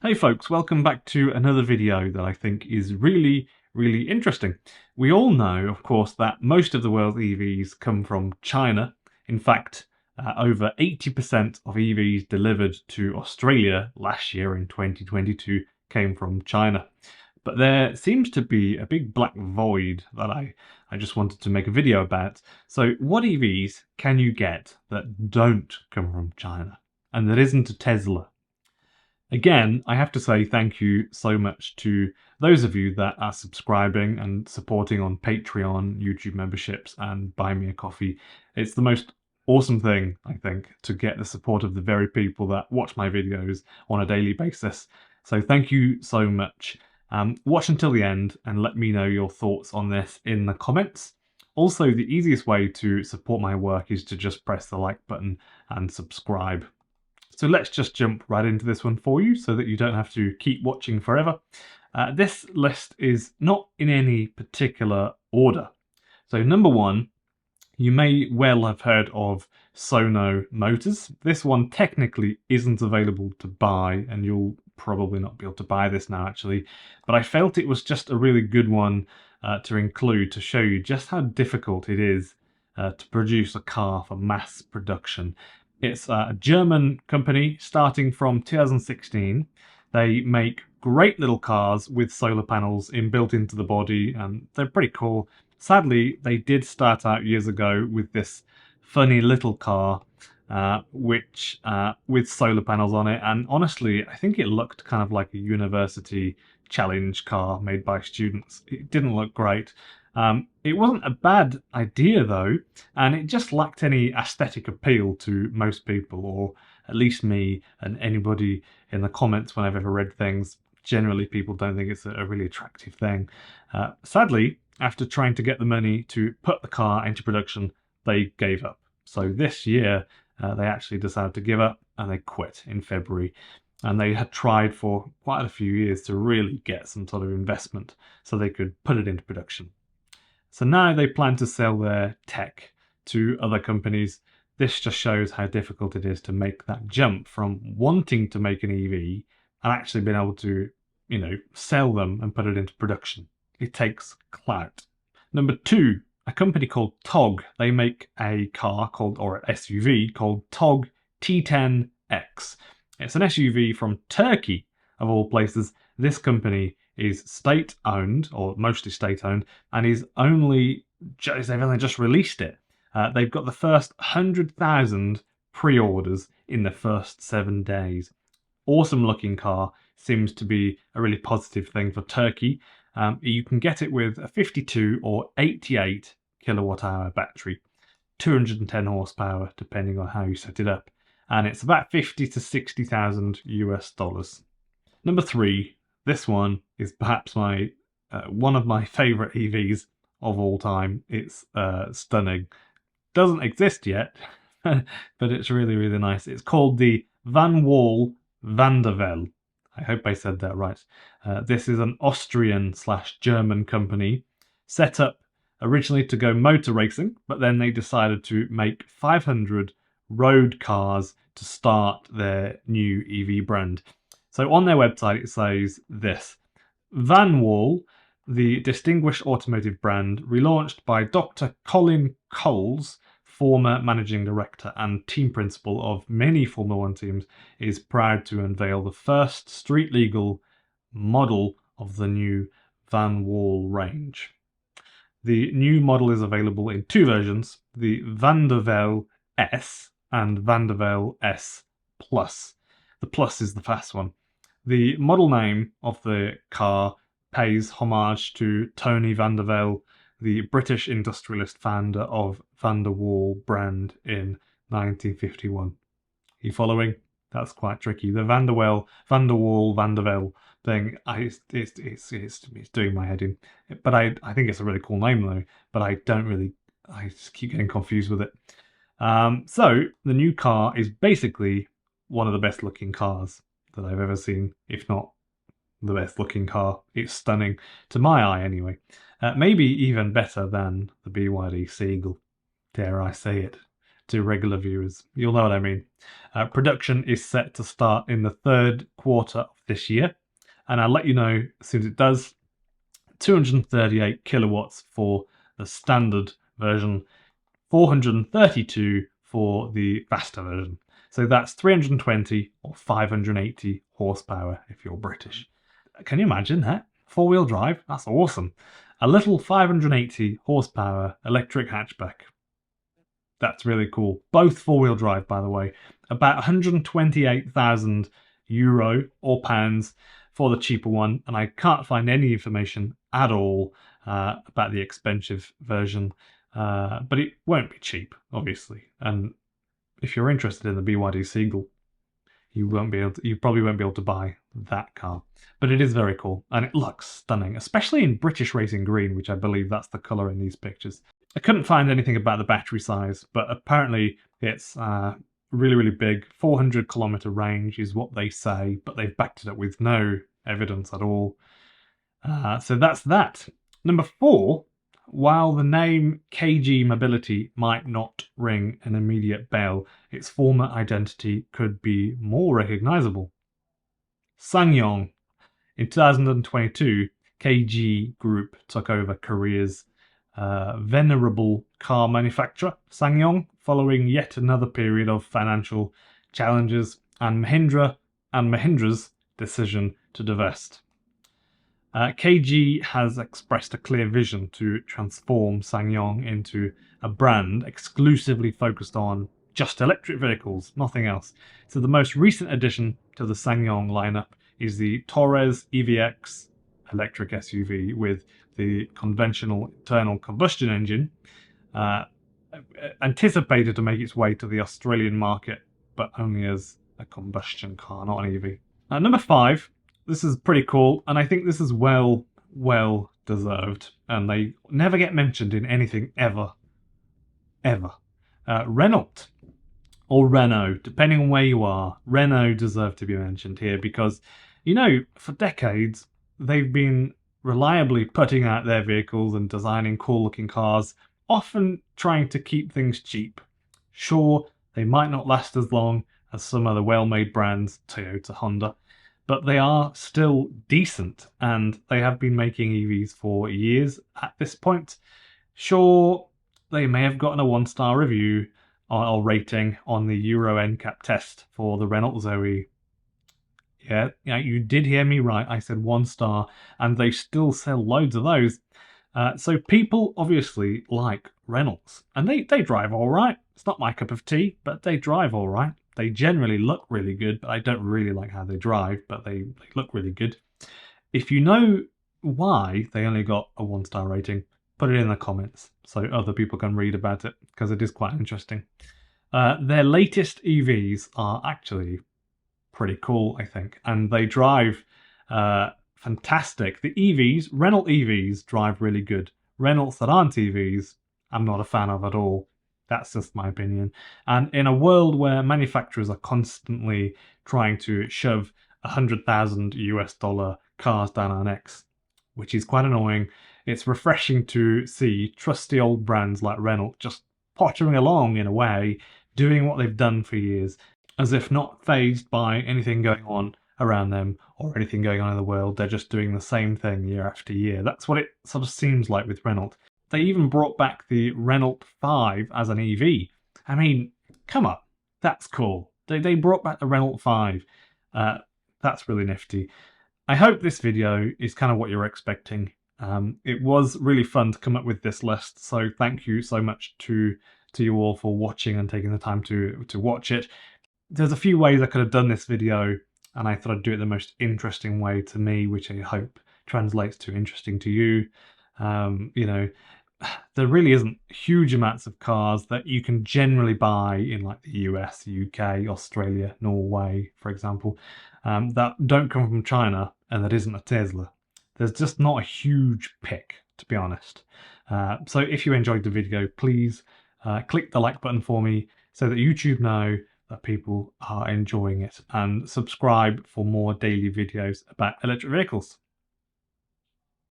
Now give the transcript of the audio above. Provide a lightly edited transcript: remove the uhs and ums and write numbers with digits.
Hey folks, welcome back to another video that I think is really interesting. We all know, of course, that most of the world's EVs come from China. In fact, over 80% of EVs delivered to Australia last year in 2022 came from China. But there seems to be a big black void that I just wanted to make a video about. So what EVs can you get that don't come from China and that isn't a Tesla? Again, I have to say thank you so much to those of you that are subscribing and supporting on Patreon, YouTube memberships, and Buy Me a Coffee. It's the most awesome thing, I think, to get the support of the very people that watch my videos on a daily basis. So thank you so much. Watch until the end and let me know your thoughts on this in the comments. Also, the easiest way to support my work is to just press the like button and subscribe. So let's just jump right into this one for you so that you don't have to keep watching forever. This list is not in any particular order. So number one, you may well have heard of Sono Motors. This one technically isn't available to buy, and you'll probably not be able to buy this now actually, but I felt it was just a really good one to include to show you just how difficult it is to produce a car for mass production. It's a German company starting from 2016. They make great little cars with solar panels inbuilt into the body, and they're pretty cool. Sadly, they did start out years ago with this funny little car, which with solar panels on it, and honestly, I think it looked kind of like a university challenge car made by students. It didn't look great. It wasn't a bad idea though, and it just lacked any aesthetic appeal to most people, or at least me and anybody in the comments when I've ever read things. Generally, people don't think it's a really attractive thing. Sadly, after trying to get the money to put the car into production, they gave up. So this year, they actually decided to give up and they quit in February. And they had tried for quite a few years to really get some sort of investment so they could put it into production. So now they plan to sell their tech to other companies. This just shows how difficult it is to make that jump from wanting to make an EV and actually being able to, sell them and put it into production. It takes clout. Number two, a company called Togg. They make a car called, or an SUV called Togg T10X. It's an SUV from Turkey, of all places. This company is state-owned, or mostly state-owned, and they've only just released it. They've got the first 100,000 pre-orders in the first 7 days. Awesome looking car, seems to be a really positive thing for Turkey. You can get it with a 52 or 88 kilowatt hour battery, 210 horsepower depending on how you set it up, and it's about 50 to 60,000 US dollars. Number three, this one is perhaps my one of my favorite EVs of all time. It's stunning. Doesn't exist yet, but it's really nice. It's called the Van Wall Vandervelde. I hope I said that right. This is an Austrian/German company set up originally to go motor racing, but then they decided to make 500 road cars to start their new EV brand. So on their website it says this: Van Wall, the distinguished automotive brand relaunched by Dr. Colin Coles, former managing director and team principal of many Formula One teams, is proud to unveil the first street legal model of the new Van Wall range. The new model is available in two versions, the Vandervelde S and Vandervelde S Plus. The Plus is the fast one. The model name of the car pays homage to Tony Vandervelde, the British industrialist founder of Van der Waal brand in 1951. You following? That's quite tricky. The Van der Waal, Vandervelde thing, it's doing my head in. But I think it's a really cool name though, but I just keep getting confused with it. So the new car is basically one of the best looking cars that I've ever seen, if not the best looking car. It's stunning, to my eye anyway. Maybe even better than the BYD Seagull, dare I say it. to regular viewers. You'll know what I mean. Production is set to start in the third quarter of this year, and I'll let you know as soon as it does. 238 kilowatts for the standard version, 432 for the faster version. So that's 320 or 580 horsepower if you're British. Can you imagine that? Four-wheel drive? That's awesome. A little 580 horsepower electric hatchback. That's really cool. Both four-wheel drive, by the way. About 128,000 euro or pounds for the cheaper one, and I can't find any information at all about the expensive version, but it won't be cheap, obviously. And if you're interested in the BYD Seagull, you probably won't be able to buy that car. But it is very cool, and it looks stunning, especially in British Racing Green, which I believe that's the colour in these pictures. I couldn't find anything about the battery size, but apparently it's really, really big. 400-kilometer range is what they say, but they've backed it up with no evidence at all. So that's that. Number 4, while the name KG Mobility might not ring an immediate bell, its former identity could be more recognizable. SsangYong. In 2022, KG Group took over Korea's venerable car manufacturer, SsangYong, following yet another period of financial challenges and Mahindra's decision to divest. KG has expressed a clear vision to transform SsangYong into a brand exclusively focused on just electric vehicles, nothing else. So the most recent addition to the SsangYong lineup is the Torres EVX electric SUV with the conventional internal combustion engine, anticipated to make its way to the Australian market, but only as a combustion car, not an EV. Number 5, this is pretty cool, and I think this is well deserved, and they never get mentioned in anything ever. Renault, or Renault, depending on where you are. Renault deserve to be mentioned here because, you know, for decades they've been reliably putting out their vehicles and designing cool-looking cars, often trying to keep things cheap. Sure, they might not last as long as some other well-made brands, Toyota, Honda, but they are still decent, and they have been making EVs for years at this point. Sure, they may have gotten a 1-star review or rating on the Euro NCAP test for the Renault Zoe. Yeah, you did hear me right. I said 1 star, and they still sell loads of those. So people obviously like Renaults, and they drive all right. It's not my cup of tea, but they drive all right. They generally look really good, but I don't really like how they drive, but they look really good. If you know why they only got a 1-star rating, put it in the comments so other people can read about it, because it is quite interesting. Their latest EVs are actually pretty cool, I think, and they drive fantastic. The EVs, Renault EVs, drive really good. Renaults that aren't EVs, I'm not a fan of at all. That's just my opinion. And in a world where manufacturers are constantly trying to shove $100,000 cars down our necks, which is quite annoying, it's refreshing to see trusty old brands like Renault just pottering along in a way, doing what they've done for years, as if not fazed by anything going on around them or anything going on in the world. They're just doing the same thing year after year. That's what it sort of seems like with Renault. They even brought back the Renault 5 as an EV. I mean, come on, that's cool. They brought back the Renault 5. That's really nifty. I hope this video is kind of what you're expecting. It was really fun to come up with this list, so thank you so much to you all for watching and taking the time to watch it. There's a few ways I could have done this video, and I thought I'd do it the most interesting way to me, which I hope translates to interesting to you. You know, there really isn't huge amounts of cars that you can generally buy in like the US, UK, Australia, Norway, for example, that don't come from China and that isn't a Tesla. There's just not a huge pick, to be honest. So if you enjoyed the video, please click the like button for me so that YouTube know that people are enjoying it, and subscribe for more daily videos about electric vehicles.